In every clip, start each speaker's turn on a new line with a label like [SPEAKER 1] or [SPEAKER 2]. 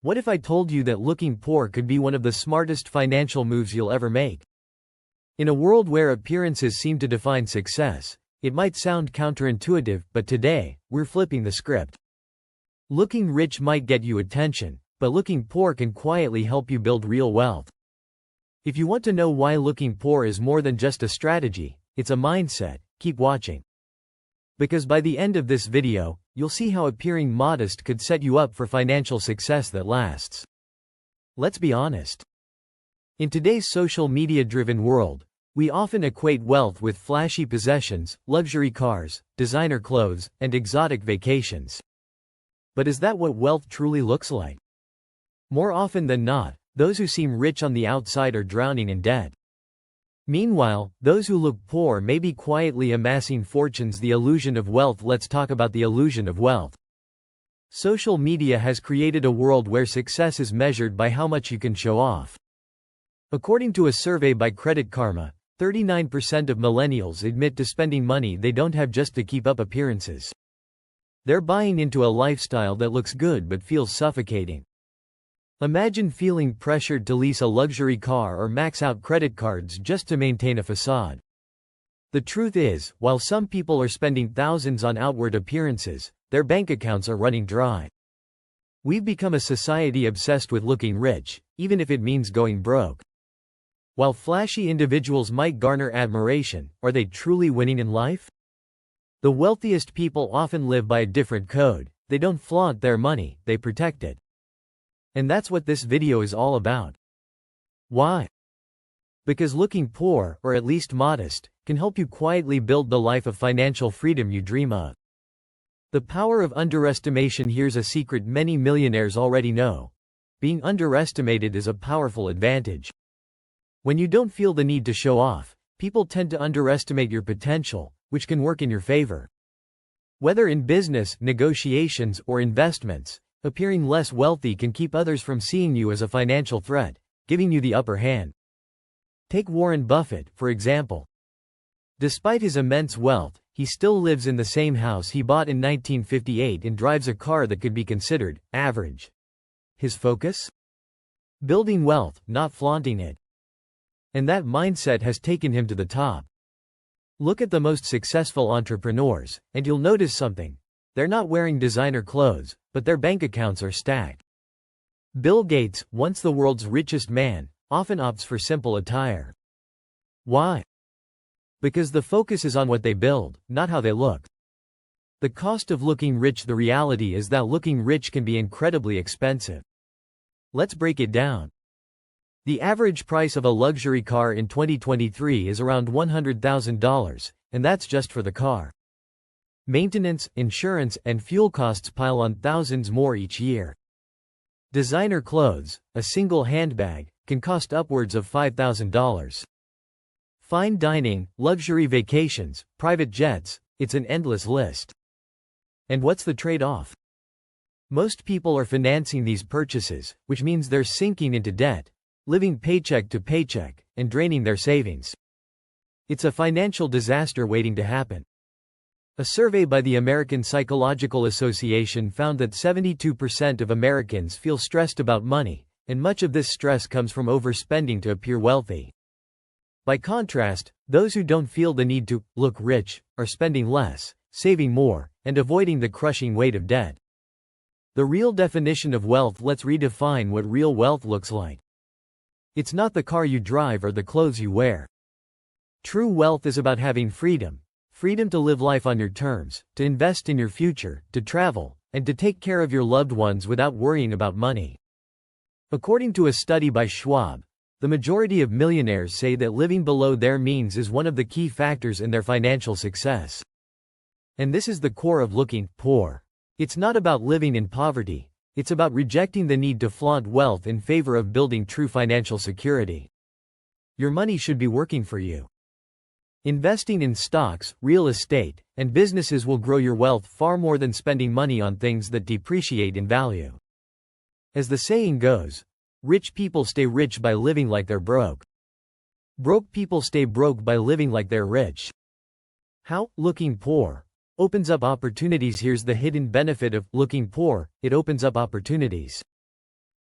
[SPEAKER 1] What if I told you that looking poor could be one of the smartest financial moves you'll ever make? In a world where appearances seem to define success, it might sound counterintuitive, but today, we're flipping the script. Looking rich might get you attention, but looking poor can quietly help you build real wealth. If you want to know why looking poor is more than just a strategy, it's a mindset, keep watching. Because by the end of this video, you'll see how appearing modest could set you up for financial success that lasts. Let's be honest. In today's social media-driven world, we often equate wealth with flashy possessions, luxury cars, designer clothes, and exotic vacations. But is that what wealth truly looks like? More often than not, those who seem rich on the outside are drowning in debt. Meanwhile, those who look poor may be quietly amassing fortunes. The illusion of wealth. Let's talk about the illusion of wealth. Social media has created a world where success is measured by how much you can show off. According to a survey by Credit Karma, 39% of millennials admit to spending money they don't have just to keep up appearances. They're buying into a lifestyle that looks good but feels suffocating. Imagine feeling pressured to lease a luxury car or max out credit cards just to maintain a facade. The truth is, while some people are spending thousands on outward appearances, their bank accounts are running dry. We've become a society obsessed with looking rich, even if it means going broke. While flashy individuals might garner admiration, are they truly winning in life? The wealthiest people often live by a different code. They don't flaunt their money, they protect it. And that's what this video is all about. Why? Because looking poor, or at least modest, can help you quietly build the life of financial freedom you dream of. The power of underestimation. Here's a secret many millionaires already know. Being underestimated is a powerful advantage. When you don't feel the need to show off, people tend to underestimate your potential, which can work in your favor. Whether in business, negotiations, or investments, appearing less wealthy can keep others from seeing you as a financial threat, giving you the upper hand. Take Warren Buffett, for example. Despite his immense wealth, he still lives in the same house he bought in 1958 and drives a car that could be considered average. His focus? Building wealth, not flaunting it. And that mindset has taken him to the top. Look at the most successful entrepreneurs, and you'll notice something. They're not wearing designer clothes, but their bank accounts are stacked. Bill Gates, once the world's richest man, often opts for simple attire. Why? Because the focus is on what they build, not how they look. The cost of looking rich. The reality is that looking rich can be incredibly expensive. Let's break it down. The average price of a luxury car in 2023 is around $100,000, and that's just for the car. Maintenance, insurance, and fuel costs pile on thousands more each year. Designer clothes, a single handbag, can cost upwards of $5,000. Fine dining, luxury vacations, private jets, it's an endless list. And what's the trade-off? Most people are financing these purchases, which means they're sinking into debt, living paycheck to paycheck, and draining their savings. It's a financial disaster waiting to happen. A survey by the American Psychological Association found that 72% of Americans feel stressed about money, and much of this stress comes from overspending to appear wealthy. By contrast, those who don't feel the need to look rich are spending less, saving more, and avoiding the crushing weight of debt. The real definition of wealth. Let's redefine what real wealth looks like. It's not the car you drive or the clothes you wear. True wealth is about having freedom. Freedom to live life on your terms, to invest in your future, to travel, and to take care of your loved ones without worrying about money. According to a study by Schwab, the majority of millionaires say that living below their means is one of the key factors in their financial success. And this is the core of looking poor. It's not about living in poverty. It's about rejecting the need to flaunt wealth in favor of building true financial security. Your money should be working for you. Investing in stocks, real estate, and businesses will grow your wealth far more than spending money on things that depreciate in value. As the saying goes, rich people stay rich by living like they're broke. Broke people stay broke by living like they're rich. How? Looking poor opens up opportunities. Here's the hidden benefit of looking poor: it opens up opportunities.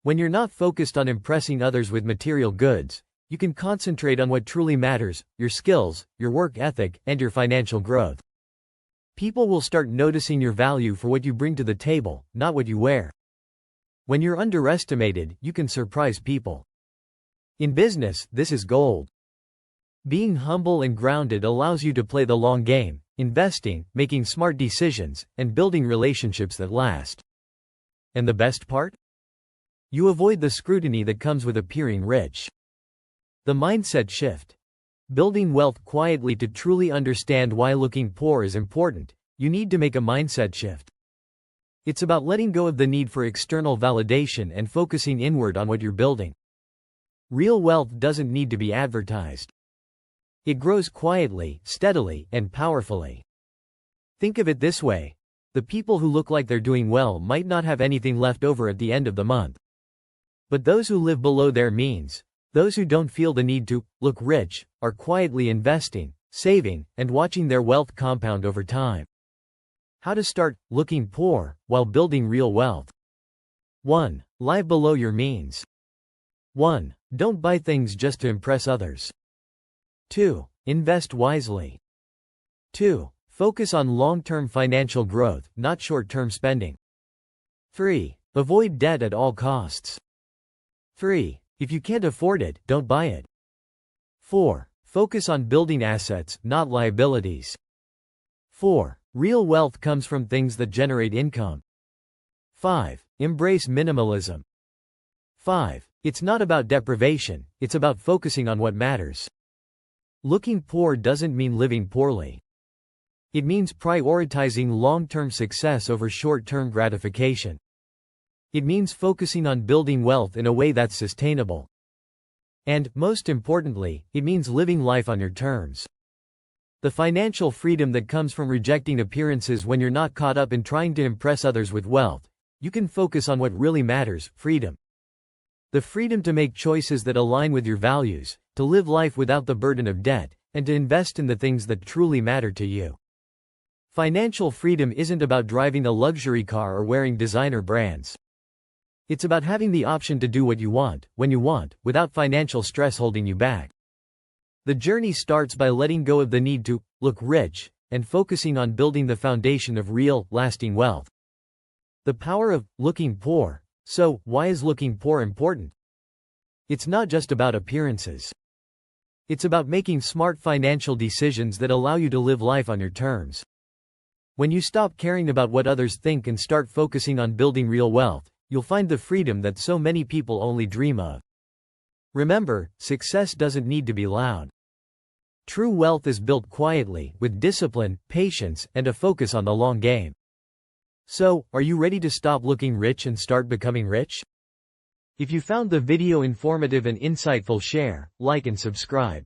[SPEAKER 1] When you're not focused on impressing others with material goods, you can concentrate on what truly matters: your skills, your work ethic, and your financial growth. People will start noticing your value for what you bring to the table, not what you wear. When you're underestimated, you can surprise people. In business, this is gold. Being humble and grounded allows you to play the long game, investing, making smart decisions, and building relationships that last. And the best part? You avoid the scrutiny that comes with appearing rich. The mindset shift. Building wealth quietly. To truly understand why looking poor is important, you need to make a mindset shift. It's about letting go of the need for external validation and focusing inward on what you're building. Real wealth doesn't need to be advertised. It grows quietly, steadily, and powerfully. Think of it this way: the people who look like they're doing well might not have anything left over at the end of the month. But those who live below their means, those who don't feel the need to look rich, are quietly investing, saving, and watching their wealth compound over time. How to start looking poor while building real wealth. 1. Live below your means. 1. Don't buy things just to impress others. 2. Invest wisely. 2. Focus on long-term financial growth, not short-term spending. 3. Avoid debt at all costs. 3. If you can't afford it, don't buy it. 4. Focus on building assets, not liabilities. 4. Real wealth comes from things that generate income. 5. Embrace minimalism. 5. It's not about deprivation, it's about focusing on what matters. Looking poor doesn't mean living poorly. It means prioritizing long-term success over short-term gratification. It means focusing on building wealth in a way that's sustainable. And, most importantly, it means living life on your terms. The financial freedom that comes from rejecting appearances. When you're not caught up in trying to impress others with wealth, you can focus on what really matters: freedom. The freedom to make choices that align with your values, to live life without the burden of debt, and to invest in the things that truly matter to you. Financial freedom isn't about driving a luxury car or wearing designer brands. It's about having the option to do what you want, when you want, without financial stress holding you back. The journey starts by letting go of the need to look rich and focusing on building the foundation of real, lasting wealth. The power of looking poor. So, why is looking poor important? It's not just about appearances. It's about making smart financial decisions that allow you to live life on your terms. When you stop caring about what others think and start focusing on building real wealth, you'll find the freedom that so many people only dream of. Remember, success doesn't need to be loud. True wealth is built quietly, with discipline, patience, and a focus on the long game. So, are you ready to stop looking rich and start becoming rich? If you found the video informative and insightful, share, like and subscribe.